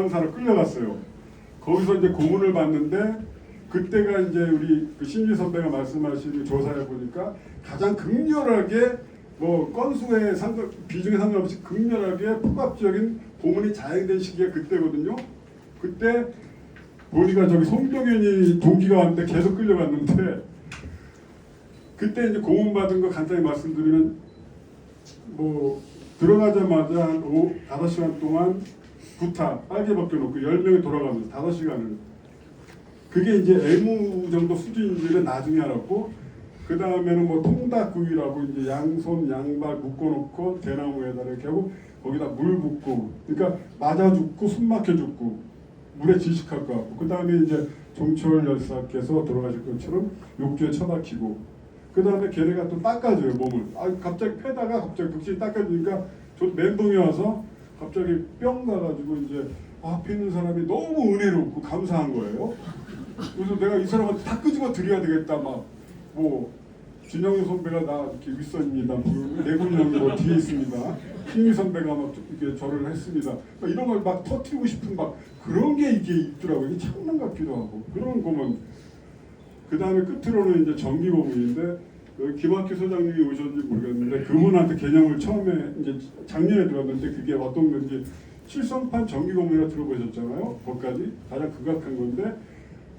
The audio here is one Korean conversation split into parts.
사로 끌려갔어요. 거기서 이제 고문을 받는데 그때가 이제 우리 그 신지 선배가 말씀하신 조사해 보니까 가장 극렬하게 뭐 건수의 비중에 상관없이 극렬하게 폭압적인 고문이 자행된 시기가 그때거든요. 그때 보니까 저기 송병현이 동기가 왔는데 계속 끌려갔는데 그때 이제 고문 받은 거 간단히 말씀드리면 뭐 들어가자마자 한 5시간 동안 구타 빨개 벗겨놓고 10명이 돌아가면서 5시간을 그게 이제 애무 정도 수준인지는 나중에 알았고 그 다음에는 뭐 통닭구이라고 이제 양손 양발 묶어놓고 대나무에다 이렇게 하고 거기다 물 붓고 그러니까 맞아 죽고 숨 막혀 죽고 물에 질식할 것 같고 그 다음에 이제 종철 열사께서 돌아가실 것처럼 욕조에 처박히고 그 다음에 걔네가 또 닦아줘요 몸을. 갑자기 패다가 갑자기 극진히 닦아주니까 저 멘붕이 와서 갑자기 뿅 가가지고 이제 앞에 있는 사람이 너무 은혜롭고 감사한 거예요. 그래서 내가 이 사람한테 다 끄집어 드려야 되겠다 막 뭐 진영희 선배가 나 이렇게 윗선입니다. 내군 형이 뭐 뒤에 있습니다. 힘이 선배가 막 이렇게 절을 했습니다. 이런 걸 막 터뜨리고 싶은 막 그런 게 이게 있더라고요. 이게 장난 같기도 하고 그런 거면 그 다음에 끝으로는 이제 정기고문인데 김학규 소장님이 오셨는지 모르겠는데 그분한테 개념을 처음에 이제 작년에 들었는데 그게 어떤 건지 칠성판 정기고문이라 들어보셨잖아요. 거기까지 가장 극악한 건데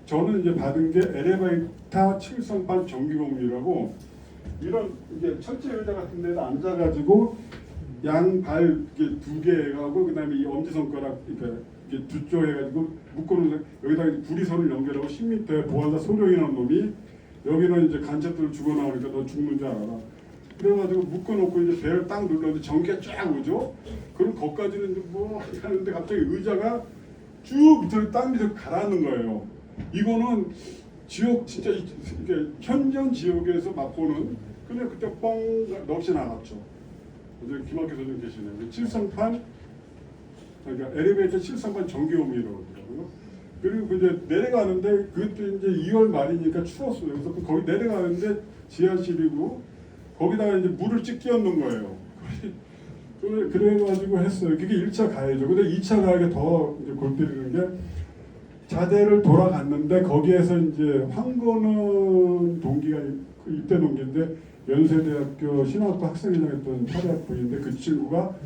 저는 이제 받은 게 엘리베이터 칠성판 정기고문이라고 이런 이게 철제 의자 같은 데다 앉아가지고 양발 이게 2개 하고 그다음에 이 엄지손가락 이렇게 두 쪽 해가지고 묶어놓은 여기다 구리선을 연결하고 10m에 보안사 소령이라는 놈이 여기는 이제 간첩들 죽어 나오니까 너 죽는 줄 알아라. 그래가지고 묶어놓고 이제 배를 딱 눌렀는데 전기가 쫙 오죠. 그럼 거기까지는 이제 뭐 하는데 갑자기 의자가 쭉 밑으로 땅 밑으로 가라앉는 거예요. 이거는 지옥 진짜 이게 현전 지옥에서 맛보는 근데 그때 뻥 넋이 나갔죠. 이제 김학규 선생님 계시네요. 칠성판 그러니까 엘리베이터 칠성판 정기고문이라고 그러더라고요. 그리고 이제 내려가는데 그것도 이제 2월 말이니까 추웠어요. 그래서 거기 내려가는데 지하실이고 거기다가 이제 물을 쭉 끼얹는 거예요. 그래가지고 했어요. 그게 1차 가해죠. 근데 2차 가해가 더 이제 골 때리는 게 자대를 돌아갔는데 거기에서 이제 황건은 동기가 입대 동기인데 연세대학교 신학과 학생회장했던 사대학부인데 그 친구가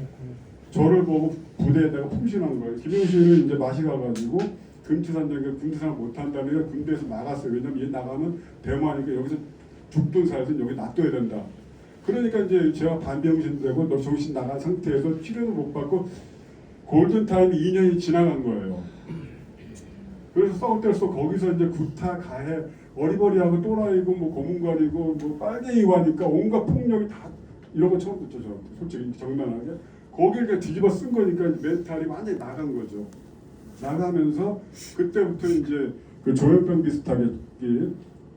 저를 보고 부대에다가 풍신한 거예요. 김영신은 이제 맛이 가가지고 금치산장에 군대생활 못한다니까 군대에서 나갔어요. 왜냐면 얘 나가면 대모하니까 여기서 죽든 살든 여기 놔둬야 된다. 그러니까 이제 제가 반병신 되고 너 정신 나간 상태에서 치료도 못 받고 골든타임이 2년이 지나간 거예요. 그래서 싸울 때서 거기서 이제 구타 가해 어리버리하고 또라이고 뭐 고문관이고 뭐 빨갱이고 하니까 온갖 폭력이 다 이런 거 처음 듣죠. 저 솔직히 정당하게 거기를 뒤집어 쓴 거니까 멘탈이 완전히 나간 거죠. 나가면서 그때부터 이제 그 조현병 비슷하게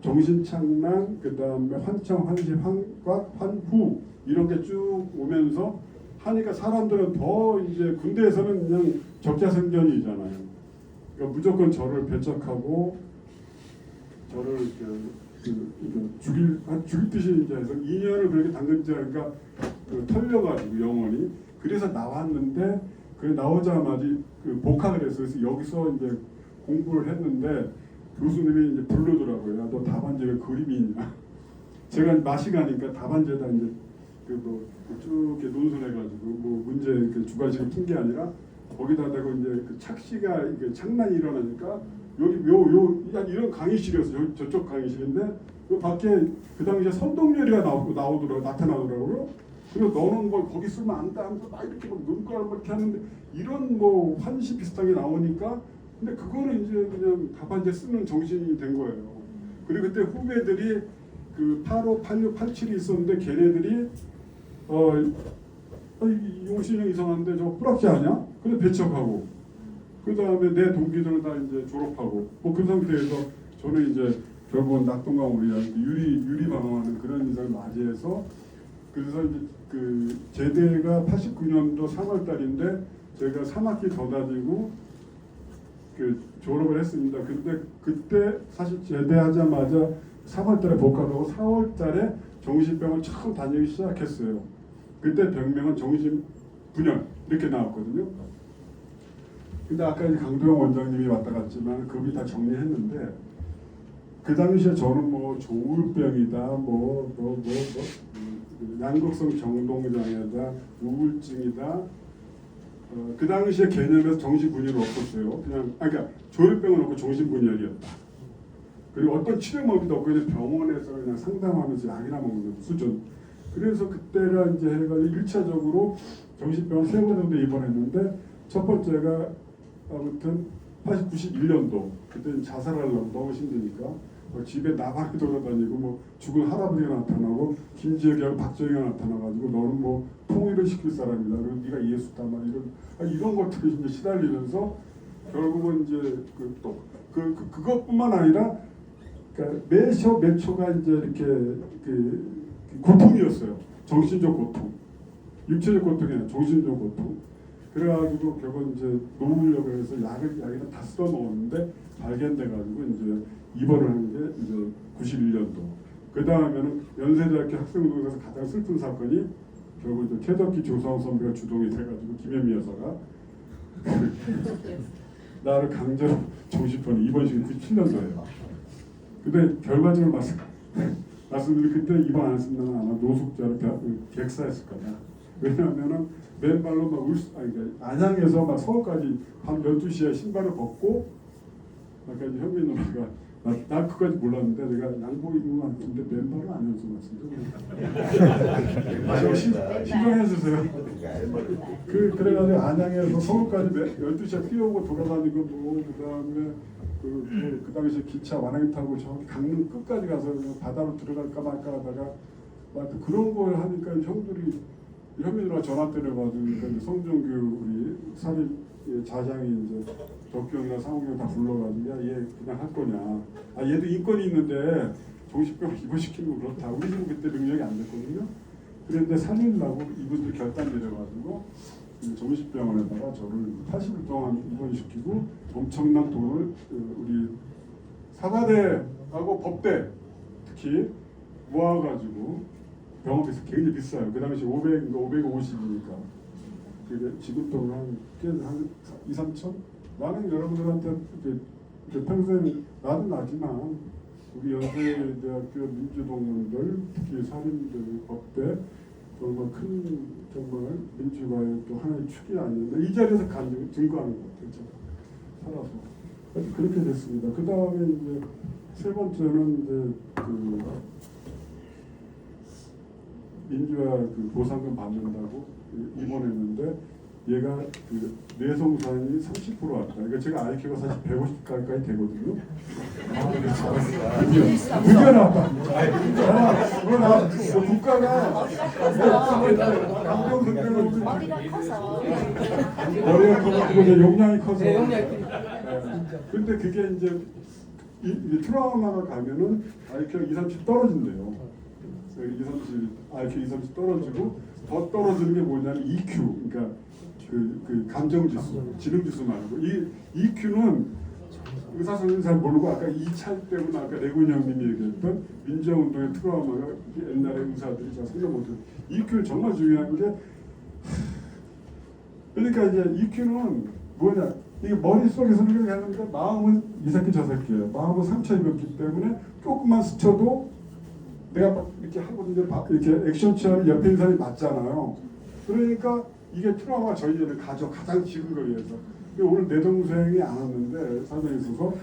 정신착란 그다음에 환청 환시 환각 환후 이런 게 쭉 오면서 하니까 사람들은 더 이제 군대에서는 그냥 적자생존이잖아요. 그러니까 무조건 저를 배척하고 저를 죽일 듯이 이제 해서 2년을 그렇게 당근질하니까 털려가지고 영원히 그래서 나왔는데 그 나오자마자 그 복학을 했어요. 그래서 여기서 이제 공부를 했는데 교수님이 이제 부르더라고요. 야, 너 답안지에 그림이 있냐? 제가 맛이 가니까 답안지에다 이제 쭉 이렇게 논술해가지고 뭐 문제 그 주관식을 푼 게 아니라 거기다 대고 이제 그 착시가 이게 장난이 일어나니까 여기 이런 강의실이었어요. 저쪽 강의실인데 요 밖에 그 당시에 선동열이가 나타나더라고요. 그리고 너는 뭐 거기 쓰면 안 돼 하면서 막 이렇게 막 눈가를 막 이렇게 하는데 이런 뭐 환시 비슷하게 나오니까 근데 그거는 이제 그냥 답안지에 쓰는 정신이 된 거예요. 그리고 그때 후배들이 그 85, 86, 87이 있었는데 걔네들이 용신이 형 이상한데 저 뿌락지 아냐? 근데 배척하고 그 다음에 내 동기들은 다 이제 졸업하고 뭐 그 상태에서 저는 이제 결국은 낙동강 우리야 유리 방황하는 그런 인상을 맞이해서 그래서 이제 그 제대가 89년도 3월 달인데 제가 3학기 더 다니고 그 졸업을 했습니다. 근데 그때 사실 제대하자마자 3월 달에 복학하고 4월 달에 정신병을 처음 다니기 시작했어요. 그때 병명은 정신분열 이렇게 나왔거든요. 근데 아까 이제 강도영 원장님이 왔다 갔지만 그분이 다 정리했는데 그 당시에 저는 뭐 조울병이다, 양극성 정동장애다, 우울증이다. 그 당시에 개념에서 정신분열은 없었어요. 그러니까 조울병은 없고 정신분열이었다. 그리고 어떤 치료법도 없고 그냥 병원에서 그냥 상담하면서 약이나 먹는 수준. 그래서 그때가 이제 해가지고 1차적으로 정신병원 3번 정도 입원했는데 첫 번째가 아무튼 91년도 그때 자살하려고 너무 힘드니까 집에 나방이 돌아다니고 뭐 죽은 할아버지가 나타나고 김지혁이하고 박정희가 나타나가지고 너는 뭐 통일을 시킬 사람이다. 그리고 네가 예수다. 막 이런 것들이 이제 시달리면서 결국은 이제 그것뿐만 아니라 그러니까 몇 초가 이제 이렇게 고통이었어요. 정신적 고통, 육체적 고통이 아니라 정신적 고통. 그래가지고 결국 이제 놓으려고 해서 약을 다 쓸어 놓았는데 발견돼가지고 이제 입원을 한 게 이제 91년도. 그 다음에는 연세대학교 학생운동에서 가장 슬픈 사건이 결국 이제 태덕기 조상우 선배가 주동이 돼가지고 김현미 여사가 나를 강제로 정신병원 입원시킨 97년도예요. 근데 결과적으로 말씀드린 그때 입원 안 했으면 아마 노숙자를 객사했을 거다. 왜냐하면은 맨발로 안양에서 막 서울까지 밤 12시에 신발을 벗고 아까 이제 현민 누나가 나 그까지 몰랐는데 내가 양복 입은 것 같은데 맨발은 아니어서 말씀드려요. 신경해 주세요. 그래가지고 안양에서 서울까지 12시에 뛰어오고 돌아다니고 뭐 그다음에 그 당시에 기차 완행 타고 저기 강릉 끝까지 가서 바다로 들어갈까 말까 하다가 그런 걸 하니까 형들이 현민이랑 전화 때려가지고 성종규 우리 사립 자장이 이제 덕경이나 상홍경 다 불러가지고 야 얘 그냥 할 거냐. 얘도 인권이 있는데 정신병 입원시키는 거 그렇다. 우리 집은 그때 능력이 안 됐거든요. 그런데 살리려고 이분들 결단 내려가지고 정신병원에다가 저를 80일 동안 입원시키고 엄청난 돈을 우리 사과대하고 법대 특히 모아가지고 병원비서 굉장히 비싸요. 그 당시 500인가 550이니까 그게 지금 돈한 2, 3천? 나는 여러분들한테 평생 나도 나지만 우리 연세대학교 민주동문들 특히 사립들 법대 정말 큰 정말 민주화의 또 하나의 축이 아니었나 이 자리에서 증거하는 것 같아요. 살아서 그렇게 됐습니다. 그 다음에 이제 세 번째는 이제 민주화 보상금 받는다고 입원했는데 얘가 뇌성산이 30% 왔다. 그러니까 제가 IQ가 사실 150 가까이 되거든요. 드디어 나왔다. 국가가 머리가 커서 머리가 커서 용량이 커서. 근데 그게 이제 트라우마가 가면은 IQ가 2, 30 떨어진대요. 2, 30 IQ 2, 30 떨어지고 더 떨어지는 게 뭐냐면 EQ, 그러니까 그 감정지수, 지능지수 말고 이 EQ는 의사 선생님 잘 모르고 아까 이찰 때문에 아까 레군 형님이 얘기했던 민주화운동의 트라우마가 옛날에 의사들이 잘 생각 못해요. EQ는 정말 중요한 게 그러니까 이제 EQ는 뭐냐 이게 머릿속에서는 그렇게 하는데 마음은 이 새끼 저 새끼예요. 마음은 상처 입었기 때문에 조금만 스쳐도 내가 막 이렇게 하고 이렇게 액션 취하면 옆에 있는 사람이 맞잖아요. 그러니까 이게 트라우마가 저희들은 가장 지근거리에서. 오늘 내 동생이 안 왔는데 사정이 있어서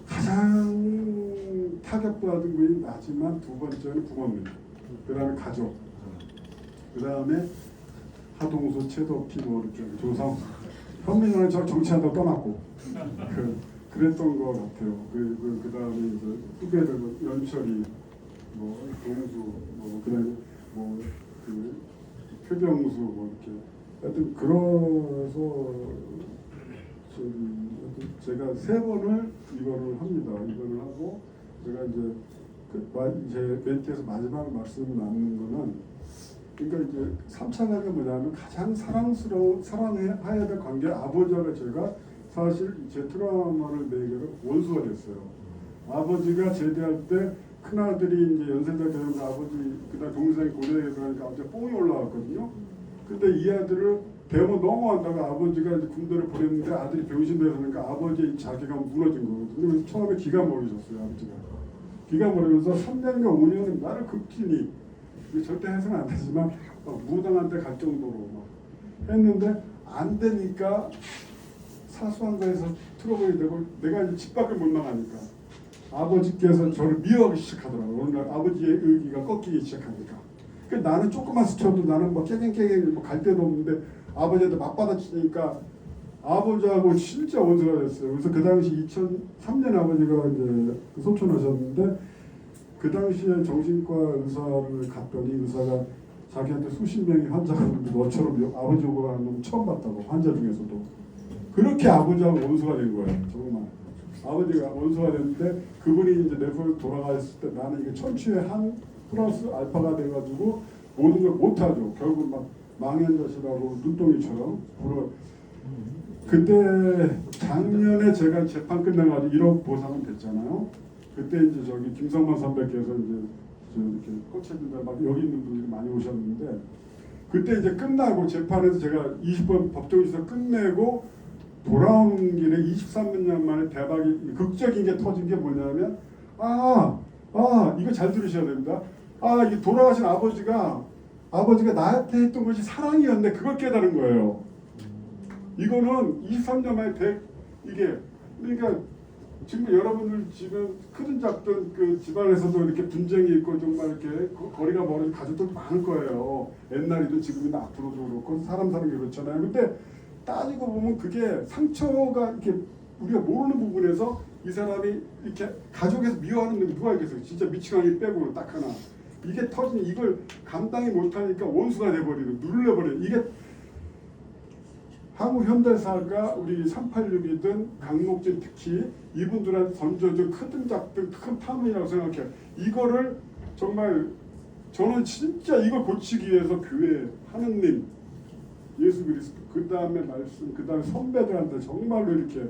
가장 타격받은 분이 나지만 두 번째는 부모님, 그 다음에 가족, 그 다음에 하동수, 최덕기, 뭐 이렇게 조상, 현민이는 저 정치한다고 떠났고 그랬던 것 같아요. 그 다음에 이제 후배들 연철이, 뭐 동수, 뭐 그다음에 표병수 뭐 이렇게 하여튼 그래서 제가 3번을 입원을 합니다. 입원을 하고 제가 이제 제 멘트에서 마지막 말씀 나누는 거는 그러니까 이제 3차 가게 뭐냐면 가장 사랑해야 될 관계 아버지와 제가 사실 제 트라우마를 매개로 원수가 됐어요. 아버지가 제대할 때 큰아들이 이제 연세대 교육과 아버지 그다음 동생이 고려대에 들어가니까 아버지가 뽕이 올라왔거든요. 근데 이 아들을 대모 넘어간다가 아버지가 이제 군대를 보냈는데 아들이 병신돼서 그러니까 아버지의 자기가 무너진 거거든요. 그래서 처음에 기가 막히셨어요. 아버지가 기가 막히면서 3년인가 5년은 나를 극진히, 이게 절대 해서는 안 되지만 무당한 데 갈 정도로 막 했는데 안 되니까 사소한 거에서 트러블이 되고 내가 이제 집 밖을 못 나가니까 아버지께서 저를 미워하기 시작하더라고요. 어느 날 아버지의 의기가 꺾이기 시작하니까. 그러니까 나는 조금만 스쳐도 나는 뭐 깨갱깨갱 뭐갈 데도 없는데 아버지한테 맞받아치니까 아버지하고 진짜 원수가 됐어요. 그래서 그 당시 2003년 아버지가 이제 소천하셨는데 그 당시에 정신과 의사를 갔더니 의사가 자기한테 수십 명의 환자가 있는데 너처럼 아버지 오고 가는 놈 처음 봤다고, 환자 중에서도. 그렇게 아버지하고 원수가 된 거예요. 정말 아버지가 원수가 됐는데 그분이 이제 내부로 돌아갔을 때 나는 이게 천추의 한 플러스 알파가 돼가지고 모든 걸 못하죠. 결국 막 망연자실하고 눈덩이처럼. 그때 작년에 제가 재판 끝나가지고 1억 보상은 됐잖아요. 그때 이제 저기 김성만 선배께서 이제 이렇게 꽃해준다 막 여기 있는 분들이 많이 오셨는데 그때 이제 끝나고 재판에서 제가 20번 법정에서 끝내고 돌아오는 길에 23년 만에 대박이 극적인 게 터진 게 뭐냐면 이거 잘 들으셔야 됩니다. 이게 돌아가신 아버지가 나한테 했던 것이 사랑이었네. 그걸 깨달은 거예요. 이거는 23년 만에 이게 그러니까 지금 여러분들 지금 크든 작든 그 집안에서도 이렇게 분쟁이 있고 정말 이렇게 거리가 멀어진 가족들 많을 거예요. 옛날이든 지금이든 앞으로도 그렇고 사람 사는 게 그렇잖아요. 근데 따지고 보면 그게 상처가 이렇게 우리가 모르는 부분에서 이 사람이 이렇게 가족에서 미워하는 놈이 누가 있겠어요? 진짜 미치광이 빼고는 딱 하나. 이게 터지면 이걸 감당이 못하니까 원수가 돼버리는, 눌러버리는. 이게 한국 현대사가 우리 386이든 강목진 특히 이분들한테 던져준 크든 작든 큰 파문이라고 생각해요. 이거를 정말 저는 진짜 이걸 고치기 위해서 교회, 하느님, 예수 그리스도, 그 다음에 말씀, 그 다음에 선배들한테 정말로 이렇게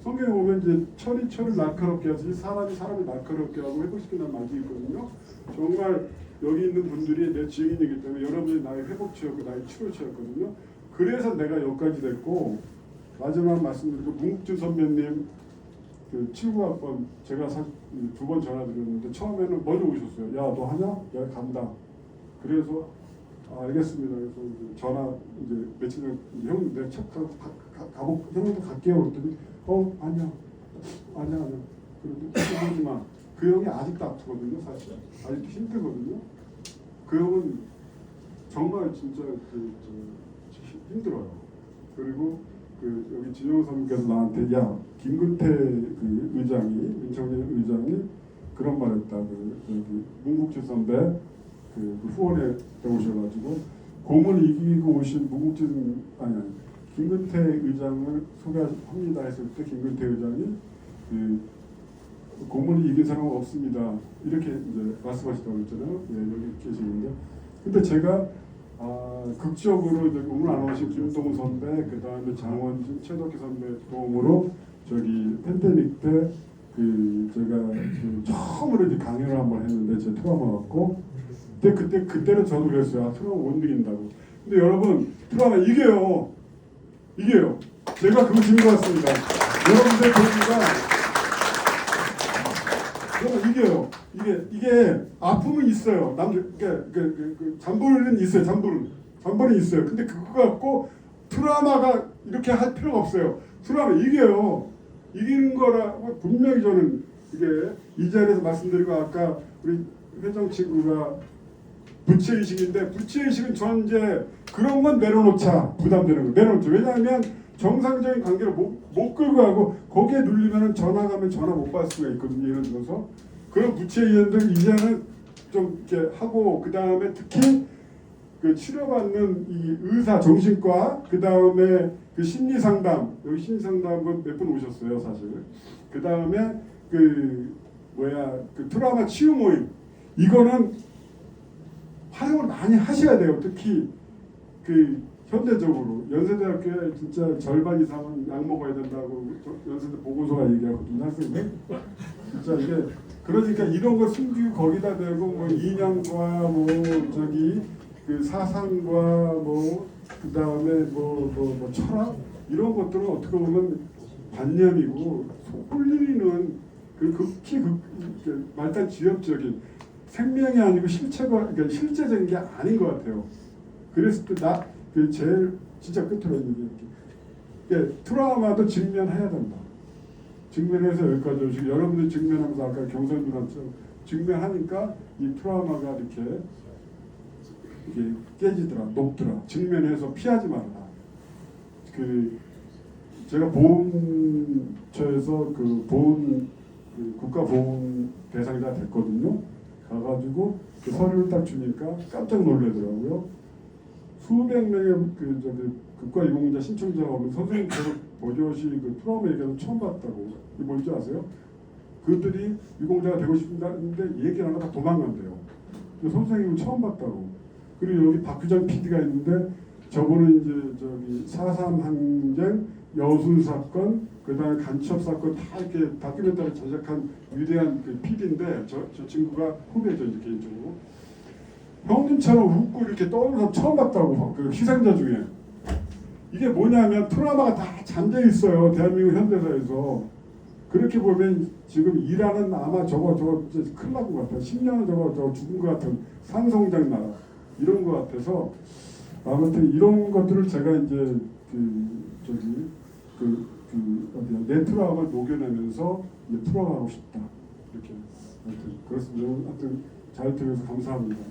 성경에 보면 이제 철을 날카롭게 해서 사람이 날카롭게 하고 회복시키는 말도 있거든요. 정말 여기 있는 분들이 내 증인이기 때문에 여러분이 나의 회복처였고 나의 치료처였거든요. 그래서 내가 여기까지 됐고 마지막 말씀드리고 문국준 선배님 그 79학번 제가 2번 전화드렸는데 처음에는 먼저 오셨어요. 야 너 하냐? 야 간다. 그래서 알겠습니다. 그래서 이제 전화 이제 며칠 전에 형 내가 책 가복 형도 갈게요. 그랬더니 아니야. 그래도 하지만 그 형이 아직도 아프거든요. 사실 아직도 힘들거든요. 그 형은 정말 진짜 힘들어요. 그리고 그 여기 진영 선배께서 나한테 야 김근태 그 의장이 민청년 의장이 그런 말했다. 그 여기 문국주 선배 그 후원에 오셔가지고 고문 이기고 오신 문국준 아니 김근태 의장을 소개합니다 했을 때 김근태 의장이 그 고문이 이긴 사람은 없습니다 이렇게 이제 말씀하시다고 했잖아요. 예, 여기 계시는데 근데 제가 극적으로 오늘 안 오신 김동훈 선배, 그 다음에 장원진, 최덕기 선배 도움으로 저기 팬데믹 때 그 제가 그 처음으로 이제 강연을 한번 했는데 제 트라우마 갖고 그때는 저도 그랬어요. 트라우마 못 이긴다고. 근데 여러분 트라우마 이겨요. 제가 그거 증거 같습니다. 여러분들 보니까 이겨요. 이게 아픔은 있어요. 잠불은 있어요. 잠불은 있어요. 근데 그거 갖고 트라우마가 이렇게 할 필요가 없어요. 트라우마 이겨요. 이기는 거라고 분명히 저는 이게 이 자리에서 말씀드리고 아까 우리 회장 친구가 부채의식인데 부채의식은 전 이제 그런 건 내려놓자. 부담되는 거 내려놓자. 왜냐하면 정상적인 관계를 못 끌고 가고 거기에 눌리면 전화 가면 전화 못 받을 수가 있거든요. 예를 들어서 그런 부채의원들 이제는 좀 이렇게 하고 그 다음에 특히 그 치료받는 이 의사 정신과 그 다음에 그 심리 상담 여기 심리 상담은 몇 분 오셨어요 사실. 그 다음에 그 트라우마 치유 모임 이거는 활용을 많이 하셔야 돼요. 특히 그 현대적으로 연세대학교에 진짜 절반 이상은 약 먹어야 된다고 연세대 보건소가 얘기하거든요. 학생들 진짜 이게 그러니까 이런 거 숨기고 거기다 대고 뭐 인형과 뭐 저기 그 사상과 뭐 그다음에 뭐 철학 이런 것들은 어떻게 보면 관념이고 홀리는 그 극히 말단 지엽적인 생명이 아니고 실체가 그러니까 실제적인 게 아닌 것 같아요. 그랬을 때 나 그 제일 진짜 끝으로 있는 게 트라우마도 직면해야 된다. 직면해서 여기까지 오시고 여러분들 직면하면서 아까 경선님한테처럼 직면하니까 이 트라우마가 이렇게 깨지더라, 높더라. 직면해서 피하지 말라. 그 제가 보훈처에서 그 보훈 국가보훈 대상자 됐거든요. 가가지고 그 서류를 딱 주니까 깜짝 놀라더라고요. 수백 명의 그 저기 국가유공자 신청자가 오면 선생님 저거 보조시 그 트라우마 얘기하는 처음 봤다고. 이게 뭔지 아세요? 그들이 유공자가 되고 싶은데 얘기를 안 하다가 도망간대요. 선생님은 처음 봤다고. 그리고 여기 박규장 PD가 있는데 저분은 이제 저기 4.3 항쟁, 여순 사건, 그다음에 간첩 사건 다 이렇게 다큐멘터리 제작한 위대한 그 PD인데 저 친구가 후배죠 이제 개인적으로. 형님처럼 웃고 이렇게 떠오르는 사람 처음 봤다고. 그 희생자 중에. 이게 뭐냐면 트라우마가 다 잠재 있어요. 대한민국 현대사에서. 그렇게 보면 지금 이란은 아마 저거 큰일 날 것 같아요. 10년은 저거 죽은 것 같은 산성장 나라 이런 것 같아서 아무튼 이런 것들을 제가 이제 어디야 내 트라우마를 녹여내면서 이제 풀어가고 싶다 이렇게. 아무튼 그렇습니다. 하여튼 잘 들어서 감사합니다.